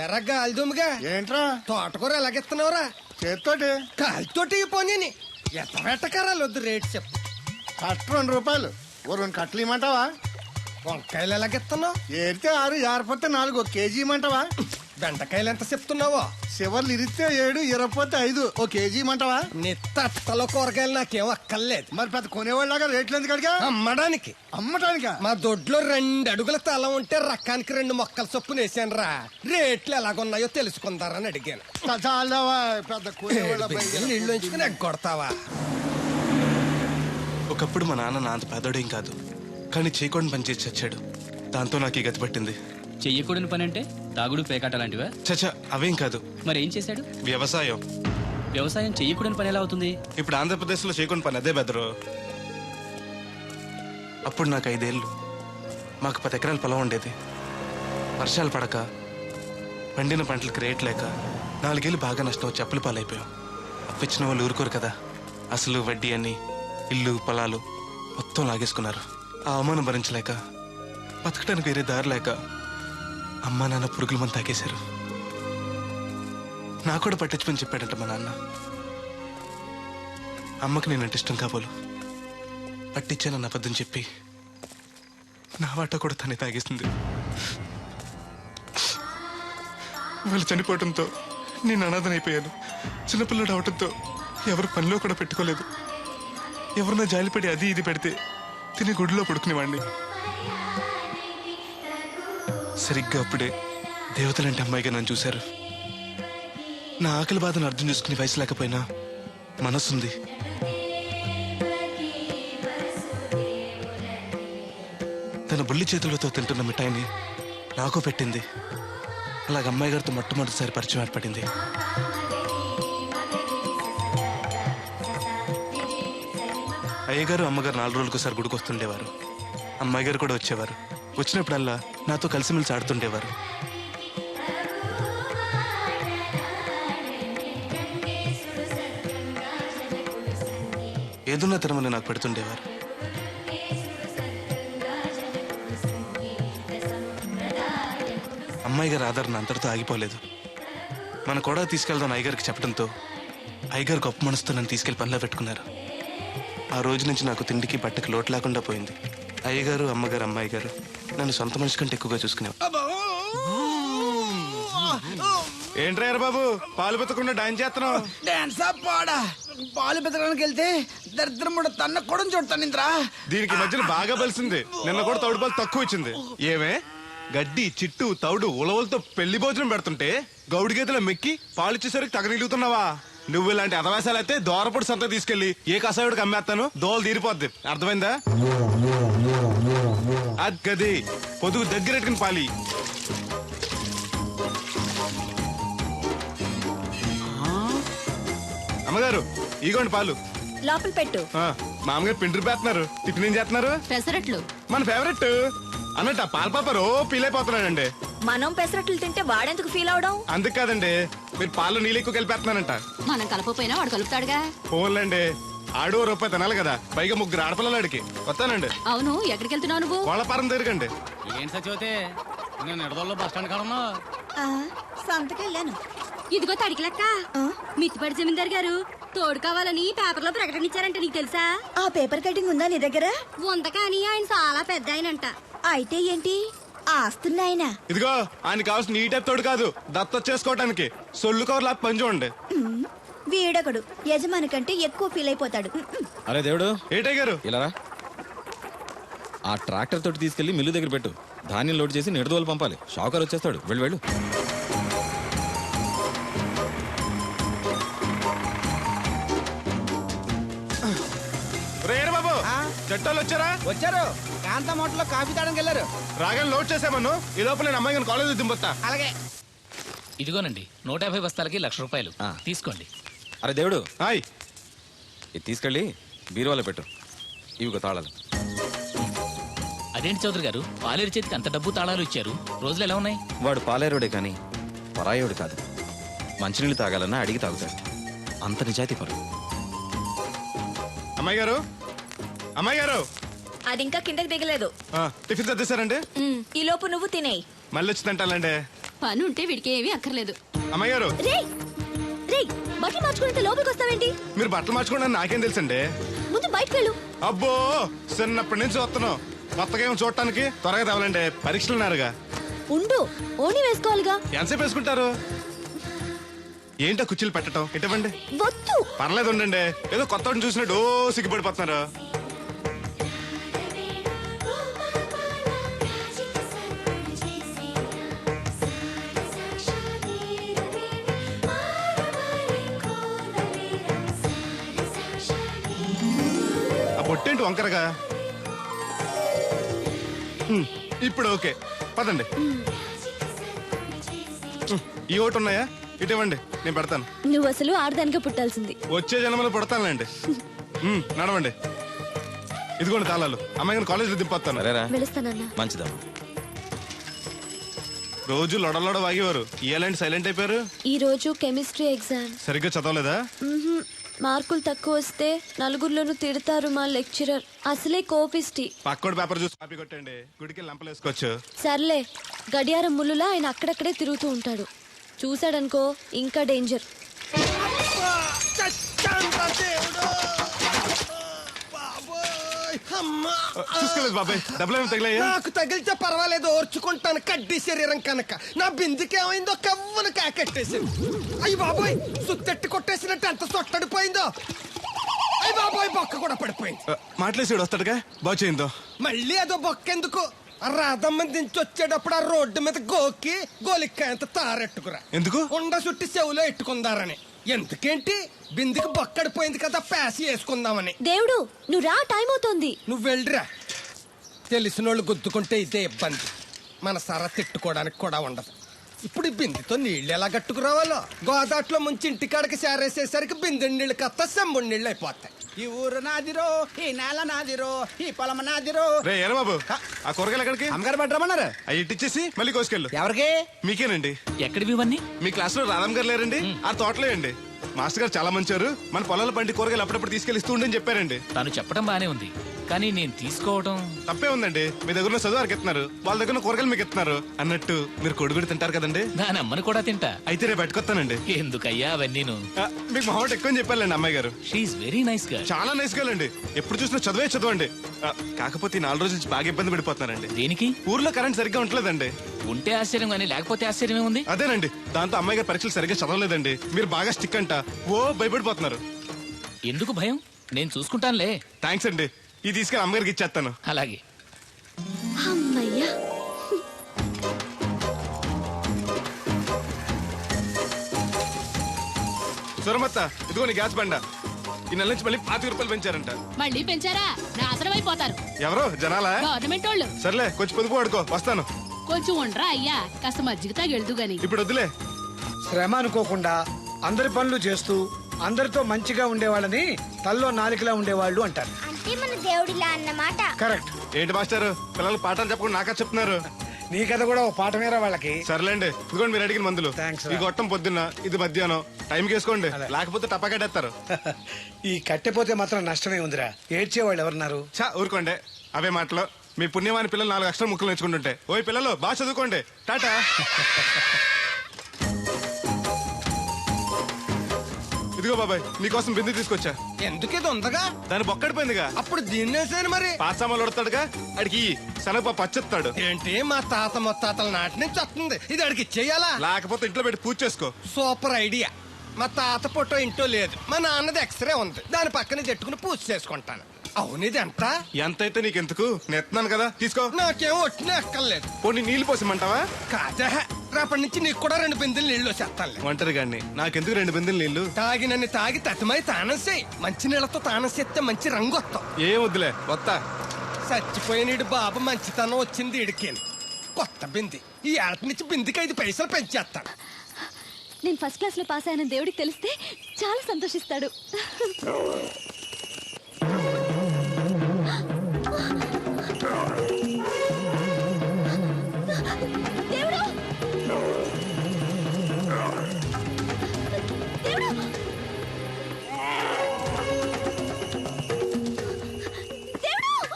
ఎర్ర గాలిదుమ్ముగా ఏంట్రా తోటకూర ఎలాగెత్తున్నావురా? చేత్తోటి కాలితోటి పోనీ ఎంత పెట్టకరాలు వద్దు రేటు చెప్పు. కట్ట 2 రూపాయలు. ఓ 2 కట్టలు ఇమ్మంటావా? వంకాయలు ఎలాగెత్తున్నావు? ఏరితే 6, ఏరపోతే 4 1 కేజీ ఇమ్మంటావా? బెండకాయలు ఎంత చెప్తున్నావో? చివర్లు ఇరిస్తే 7, ఇరపోతే 5 1 కేజీ ఇమ్మంటావా? నీ తట్టలో కూరగాయలు నాకేం అక్కర్లేదు. మరి పెద్ద కొనేవాళ్ళగా రేట్లు ఎందుకు అడిగా? అమ్మడానికి. అమ్మటానికా? మా దొడ్లో 2 అడుగుల తల ఉంటే రకానికి 2 మొక్కల చొప్పున వేసాను రా. రేట్లు ఎలాగున్నాయో తెలుసుకుందారని అడిగాను. చాలదావా పెద్ద కొనేవాళ్ళ నీళ్ళు ఉంచుకుని ఎగ్గొడతావా? ఒకప్పుడు మా నాన్న నా అంత పెద్దోడేం కాదు, కానీ చేయకూడని పని చేసి చచ్చాడు. దాంతో నాకు ఈ గతి పట్టింది. చెయ్యకూడని పని అంటే తాగుడు పేకాట లాంటివా? చచ్చా, అవేం కాదు. మరేం చేశాడు? వ్యవసాయం. వ్యవసాయం చెయ్యకూడని పని ఎలా అవుతుంది? ఇప్పుడు ఆంధ్రప్రదేశ్లో చేయకూడని పని అదే బెదరు. అప్పుడు నాకు 5 ఏళ్ళు. మాకు 10 ఎకరాల పొలం ఉండేది. వర్షాలు పడక, పండిన పంటలకు రేట్ లేక 4 ఏళ్ళు బాగా నష్టం వచ్చి అప్పుల పాలైపోయాం. అప్పిచ్చిన వాళ్ళు ఊరుకోరు కదా. అసలు వడ్డీ అని ఇల్లు పొలాలు మొత్తం లాగేసుకున్నారు. ఆ అవమానం భరించలేక, బతకడానికి వేరే దారి లేక అమ్మా నాన్న పురుగుల మంది తాగేశారు. నాకు కూడా పట్టించుకొని చెప్పాడంట మా నాన్న. అమ్మకి నేనంటే ఇష్టం కాబోలు పట్టించానన్న అబద్ధం చెప్పి నా వాటా కూడా తనే తాగేసింది. వాళ్ళు చనిపోవడంతో నేను అనాథనైపోయాను. చిన్నపిల్లడు అవడంతో ఎవరు పనిలో కూడా పెట్టుకోలేదు. ఎవరన్నా జాలిపడి అది ఇది పెడితే తిని గుడిలో పడుకునేవాడిని. సరిగ్గా అప్పుడే దేవతలంటే అమ్మాయిగా నన్ను చూశారు. నా ఆకలి బాధను అర్థం చేసుకునే వయసు లేకపోయినా మనసుంది. తన బుల్లి చేతులతో తింటున్న మిఠాయిని నాకు పెట్టింది. అలాగ అమ్మాయి గారితో మొట్టమొదటిసారి పరిచయం ఏర్పడింది. అయ్యగారు అమ్మగారు 4 రోజులకోసారి గుడికి వస్తుండేవారు. అమ్మాయి గారు కూడా వచ్చేవారు. వచ్చినప్పుడల్లా నాతో కలిసిమెలిసి ఆడుతుండేవారు. ఏదున్నా తినమని నాకు పెడుతుండేవారు. అమ్మాయి గారి ఆదరణ అంతటితో ఆగిపోలేదు. మన కూడా తీసుకెళ్దాం అయ్యగారికి చెప్పడంతో అయ్యగారు గొప్ప మనసుతో నన్ను తీసుకెళ్లి పనిలో పెట్టుకున్నారు. ఆ రోజు నుంచి నాకు తిండికి బట్టకి లోటు లేకుండా పోయింది. అయ్యగారు అమ్మగారు అమ్మాయి గారు నన్ను సొంత మనిషి కంటే ఎక్కువగా చూసుకునేవారు. ఏంట్రా బాబు పాలు పెత్తకుండా డాన్స్ చేస్తున్నావు? డాన్సా పాడా? పాలు పెతకడానికి వెళ్తే దరిద్రం కూడా తన్న కూడా చూడతాను ఇంద్రా. దీనికి మధ్యన బాగా బలిసింది. నిన్న కూడా తౌడు పాలు తక్కువ ఇచ్చింది. ఏమే గడ్డి చిట్టు తౌడు ఉలవలతో పెళ్లి భోజనం పెడుతుంటే గౌడి గేదెల మెక్కి పాలు ఇచ్చేసరికి తగనిలుగుతున్నావా? నువ్వు ఇలాంటి అదవేశాలు అయితే దోరపొడి సంత తీసుకెళ్లి ఏ కసాయుడికి అమ్మేస్తాను, దోలు తీరిపోద్ది. అర్థమైందా? అది గది పొదుగు దగ్గరెట్టుకుని పాలి. అమ్మగారు ఇగోండి పాలు. లోపల పెట్టు. మామగారు పిండి పేస్తున్నారు. టిఫిన్ ఏం చేస్తున్నారు? పెసరట్లు. మన ఫేవరెట్ అన్నట్టు ఆ పాల పాప రో పీలైపోతున్నాడండి. మనం పెసరట్లు తింటే వాడెందుకు ఫీల్ అవడం? అందుకు కాదండి, మీరు పాలు నీళ్ళు ఎక్కువ కలిపేస్తున్నానంట. మనం కలపపోయినా వాడు కలుపుతాడుగా. ఫోన్లండి, ఆడు రూపాయి తినాలి కదా, పైగా 3 ఆడపిల్లలాడికి. వస్తానండి. అవును, ఎక్కడికి వెళ్తున్నావు నువ్వు? కోళ్ళపారం తిరగండి. ఏంటి సచివతే, నేను నిడదల్లో బస్ స్టాండ్ కాడన్నా సంతకెళ్ళాను. ఇదిగో తడికి లెక్క. మిత్తిపడి జమీందార్ గారు తోడు కావాలని పేపర్ లో ప్రకటన ఇచ్చారంట. నీకు తెలుసా? ఆ పేపర్ కటింగ్ ఉందా నీ దగ్గర? ఉంద కానీ ఆయన చాలా పెద్ద ఆయనంట. అయితే ఏంటి ఆస్తున్నాయన? ఇదిగో ఆయన కావాల్సిన ఈ టైప్ తోడు కాదు, దత్త చేసుకోవటానికి. సొల్లు కవర్లా పని చూడండి. వీడొకడు యజమాని కంటే ఎక్కువ ఫీల్ అయిపోతాడు. అరే దేవుడు, ఏటై గారు ఇలా ఆ ట్రాక్టర్ తోటి తీసుకెళ్లి మిల్లు దగ్గర పెట్టు. ధాన్యం లోడ్ చేసి నిడదోలు పంపాలి. షాకర్ వచ్చేస్తాడు. వెళ్ళు వెళ్ళు. బాబు చట్టాలు వచ్చారా? వచ్చారు. కాంతా మోటలో కాఫీ తాడానికి వెళ్ళారు. రాగానే లోడ్ చేసామను. ఈ లోపల నేను అమ్మాయి కాలేజ్ దింపొస్తా. అలాగే. ఇదిగోనండి 150 బస్తాలకి 1,00,000 రూపాయలు తీసుకోండి. అరే దేవుడు, హాయ్. ఇది తీసుకెళ్ళి బీరువాలో పెట్టు. ఇవిగో తాళాలు. అదేంటి చౌదరి గారు, పాలేరు చేతికి అంత డబ్బు తాళాలు ఇచ్చారు. రోజులు ఎలా ఉన్నాయి? వాడు పాలేరోడే కానీ పరాయోడు కాదు. మంచినీళ్ళు తాగాలన్నా అడిగి తాగుతాడు. అంత నిజాయితీ పరు. అమ్మాయి గారు, అమ్మాయి గారు, అది ఇంకా కిందకి దిగలేదు. టిఫిన్ సర్దేశారండి? ఈ లోపు నువ్వు తినేయి. మళ్ళీ వచ్చి తింటానండి. పని ఉంటే వీడికి ఏమీ అక్కర్లేదు. అమ్మాయి గారు, రే రే బట్టలు మార్చుకుంటే లోపలికి వస్తావేంటి? మీరు బట్టలు మార్చుకోండి నాకేం తెలుసండి. ముందు బయటకు వెళ్ళు. అబ్బో, చిన్నప్పటి నుంచి వస్తున్నాం, కొత్తగా ఏమో చూడటానికి. త్వరగా తేవాలండి, పరీక్షలు ఉన్నారుగా. ఉండు, ఓణి వేసుకోవాలిగా. ఎంతసేపు వేసుకుంటారు? ఏంటో కుర్చీలు పెట్టడం, ఇటువంటి వద్దు. పర్లేదు ఉండండి. ఏదో కొత్త చూసినట్టు సిగ్గుపడిపోతున్నారు. ఆ పొట్టేంటి వంకరగా? ఇప్పుడు ఓకే, పదండి. ఈ ఓటు ఉన్నాయా? ఇటువంటి నేను పెడతాను. నువ్వు అసలు ఆడదానిగా పుట్టాల్సింది. వచ్చే జన్మలో పుడతానులేండి. నడవండి. ఇదిగోండి తాళాలు. అమ్మాయి కాలేజీలో దింపొస్తాను. వెళుస్తానన్నా. మంచిదమ్మా. రోజు లొడలోడ వాగేవారు, ఇయ్యాలంటే సైలెంట్ అయిపోయారు. ఈ రోజు కెమిస్ట్రీ ఎగ్జామ్. సరిగ్గా చదవలేదా? మార్కులు తక్కువ వస్తే నలుగురిలోనూ తిడతారు మా లెక్చరర్. అసలే కోపిస్టి. పక్కోడి పేపర్ చూసి కాపీ కొట్టండి, గుడికి లంపలేసుకోవచ్చు. సర్లే, గడియారం ముళ్ళులా ఆయన అక్కడక్కడే తిరుగుతూ ఉంటాడు. చూశాడనుకో ఇంకా డేంజర్. చూసుకోలేదు బాబాయ్, డబ్బులు ఏమి తగిలాయా? నాకు తగిలితే పర్వాలేదు, ఓర్చుకుంటాను. కడ్డీ శరీరం కనుక. నా బిందుకేమైందో కవ్వను కాకెట్టేసింది. అయ్యి బాబోయ్, సుత్తెట్టి కొట్టేసినట్టు ఎంత సొట్టడిపోయిందో. అయ్యి బాబోయ్, బొక్క కూడా పడిపోయింది. మాట్లాడేసాడు వస్తాడుగా, బాగు చేయిందో. మళ్ళీ అదో బొక్కెందుకు? రాధమ్మ దించి వచ్చేటప్పుడు ఆ రోడ్డు మీద గోకి గోలిక్కాయంత తారెట్టుకురా. ఎందుకు? ఉండ చుట్టి చెవులో ఎట్టుకుందారని. ఎందుకేంటి? బిందుకి బొక్కడిపోయింది కదా, పేసి వేసుకుందామని. దేవుడు, నువ్వు రా, టైం అవుతోంది. నువ్వు వెళ్ళిరా. తెలిసినోళ్ళు గుద్దుకుంటే ఇదే ఇబ్బంది. మన సర తిట్టుకోవడానికి కూడా ఉండదు. ఇప్పుడు ఈ బిందెతో నీళ్లు ఎలా కట్టుకురావాలో. గోదాట్లో ముంచి ఇంటికాడికి సేరేసేసరికి బిందె నీళ్ళు కత్త సెంబుడి నీళ్ళు అయిపోతాయి. ఈ ఊరు నాదిరో, ఈ నేల నాదిరో, ఈ పొలం నాదిరో. రే ఏరా బాబు, ఆ కూరగాయలు ఎక్కడికి? అమ్మగారు పట్టరమన్నారు. అవి ఇట్టిచ్చేసి మళ్ళీ కోసుకెళ్ళు. ఎవరికి? మీకేనండి. ఎక్కడివి ఇవన్నీ? మీ క్లాస్ లో రాధమ్ గారు లేరండి? ఆ తోటలే అండి. మాస్టర్ గారు చాలా మంచారు. మన పొలాల బండి కూరగాయలు అప్పుడప్పుడు తీసుకెళ్లి ఇస్తూ ఉండని చెప్పారండి. తను చెప్పడం బానే ఉంది, కానీ నేను తీసుకోవడం. తప్పే ఉందండి. మీ దగ్గర చదువు వారికి ఇస్తున్నారు, వాళ్ళ దగ్గర కూరగాయలు మీకు ఇస్తున్నారు. అన్నట్టు మీరు కొడుగుడి తింటారు కదండి. దాని అమ్మని కూడా తింటా. అయితే రేపు పట్టుకొస్తానండి. ఎందుకయ్యా అవన్నీను? మీకు మొహమాట ఎక్కువ చెప్పాలండి అమ్మాయి గారు. షీఈ్ వెరీ నైస్ గా. చాలా నైస్ గర్ల్ అండి. ఎప్పుడు చూసినా చదువే చదవండి. కాకపోతే ఈ 4 రోజుల నుంచి బాగా ఇబ్బంది పడిపోతున్నారండి. దేనికి? ఊర్లో కరెంట్ సరిగ్గా ఉండలేదండి. ఉంటే ఆశ్చర్యం కానీ లేకపోతే ఆశ్చర్యమే ఉంది. అదేనండి, దాంతో అమ్మాయి గారు పరీక్షలు సరిగ్గా చదవలేదండి. మీరు బాగా స్టిక్ అంట, ఓ భయపడిపోతున్నారు. ఎందుకు భయం? నేను చూసుకుంటానులే. థ్యాంక్స్ అండి. ఇది తీసుకెళ్ళి అమ్మగారికి ఇచ్చేస్తాను. అలాగే. అమ్మయ్యా. సురమత్త, ఇదిగో నీ గ్యాస్ బండ. ఈ నెల నుంచి మళ్ళీ 25 రూపాయలు పెంచారంట. మళ్ళీ పెంచారా? నాశనం అయిపోతారు. ఎవరో జనాలా? గవర్నమెంట్ వాళ్ళు. సర్లే, కొంచెం పొదుపు వాడుకో, వస్తాను. కొంచెం ఉండరా అయ్యా, కాస్త మజ్జిగ తాగెళ్దు గాని. ఇప్పుడు వద్దులే. శ్రమ అనుకోకుండా అందరి పనులు చేస్తూ అందరితో మంచిగా ఉండేవాళ్ళని తల్లో నాలికలా ఉండేవాళ్ళు అంటారు. అంటే మన దేవుడిలా అన్నమాట. కరెక్ట్. ఏంటి మాస్టర్, పిల్లలు పాఠాలు చెప్పకుండా నాకా చెప్తున్నారు? నీ కథ కూడా ఒక పాఠమేరా వాళ్ళకి. సర్లేండి, ఇదిగోండి మీరు అడిగిన మందులు. థాంక్స్ రా. ఈ గొట్టం పొద్దున్న, ఇది మధ్యాహ్నం. టైంకి వేసుకోండి, అదే. లేకపోతే టపాకట్టేస్తారు. ఈ కట్టెపోతే మాత్రం నష్టమే ఉందిరా. ఏడ్చేవాళ్ళు ఎవరున్నారు? చా ఊరుకోండి, అవే మాటలు. మీ పుణ్యమాని పిల్లలు 4 అక్షరం ముక్కలు నేర్చుకుంటుంటే. ఓయ్ పిల్లలు, బాగా చదువుకోండి. టాటా. ఇదిగో బాబాయ్, నీకోసం బిందు తీసుకొచ్చా. ఎందుకు ఇది ఉందగా? దాని బొక్కడిపోయిందిగా. అప్పుడు దీన్నేసాను మరి. పాసామాలు ఉడతాడుగా, అడిగి శనగపప్పు పచ్చెత్తాడు. ఏంటి, మా తాత ముత్తాతల నాటి నుంచి వస్తుంది. ఇది అడిగి ఇచ్చేయాలా? లేకపోతే ఇంట్లో పెట్టి పూజ చేసుకో. Super idea. మా తాత ఫోటో ఇంట్లో లేదు, మా నాన్నది ఎక్స్రే ఉంది. దాని పక్కన చెట్టుకుని పూజ చేసుకుంటాను. అవును, ఇది ఎంత? ఎంతైతే నీకెందుకు, నెత్తున్నాను కదా, తీసుకో. నాకేం ఒట్టినే ఎక్కర్లేదు. పోనీ నీళ్లు పోసిమంటావా? కాదా, రేపటి నుంచి నీకు కూడా 2 బిందెలు నీళ్లు చేస్తాను. ఒంటరి గాడిని, నాకెందుకు 2 బిందెలు నీళ్లు? తాగినన్ని తాగి తతమై తానం చేయి. మంచి నీళ్లతో తానం చేస్తే మంచి రంగు వస్తాం. ఏం వద్దులే, వస్తా. చచ్చిపోయిన బాబు మంచితనం వచ్చింది ఇడికేను. కొత్త బింది. ఈ ఏట నుంచి బిందికి 5 పైసలు పెంచేస్తాను. నేను ఫస్ట్ క్లాస్ లో పాస్ అయిన దేవుడికి తెలిస్తే చాలా సంతోషిస్తాడు. దేవుడు! దేవుడు!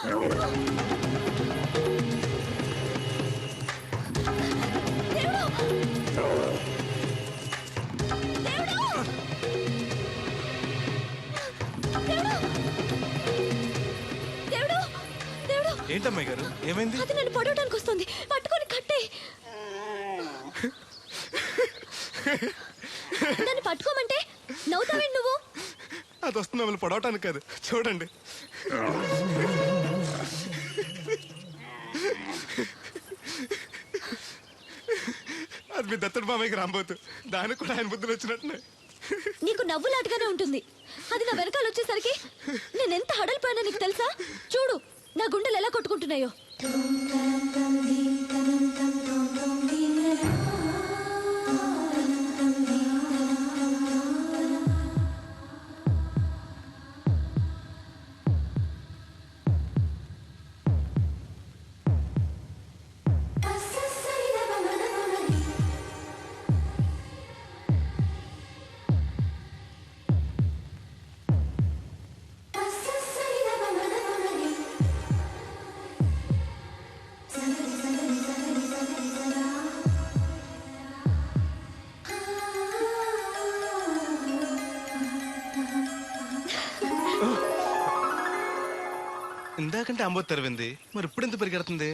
దేవుడు! ఏంటమ్మాయి గారు ఏమైంది? అది నన్ను పడవడానికి వస్తుంది, పట్టుకొని కట్టే. నన్ను పట్టుకోమంటే నవ్వుతావేంటి నువ్వు? అది వస్తుంది మిమ్మల్ని పడవటానికి కాదు, చూడండి. అది మీ దత్తడు మామయ్యకి రాబోతు, దానికి కూడా ఆయన బుద్ధులు వచ్చినట్టున్నాయి. నీకు నవ్వులాటగానే ఉంటుంది. అది నా వెనకాల వచ్చేసరికి నేనెంత హడలిపోయానో నీకు తెలుసా? చూడు నా గుండెలు ఎలా కొట్టుకుంటున్నాయో. ఇందాకంటే అంబోతు తెరవింది, మరి ఇప్పుడు ఎంత పరిగెడుతుంది?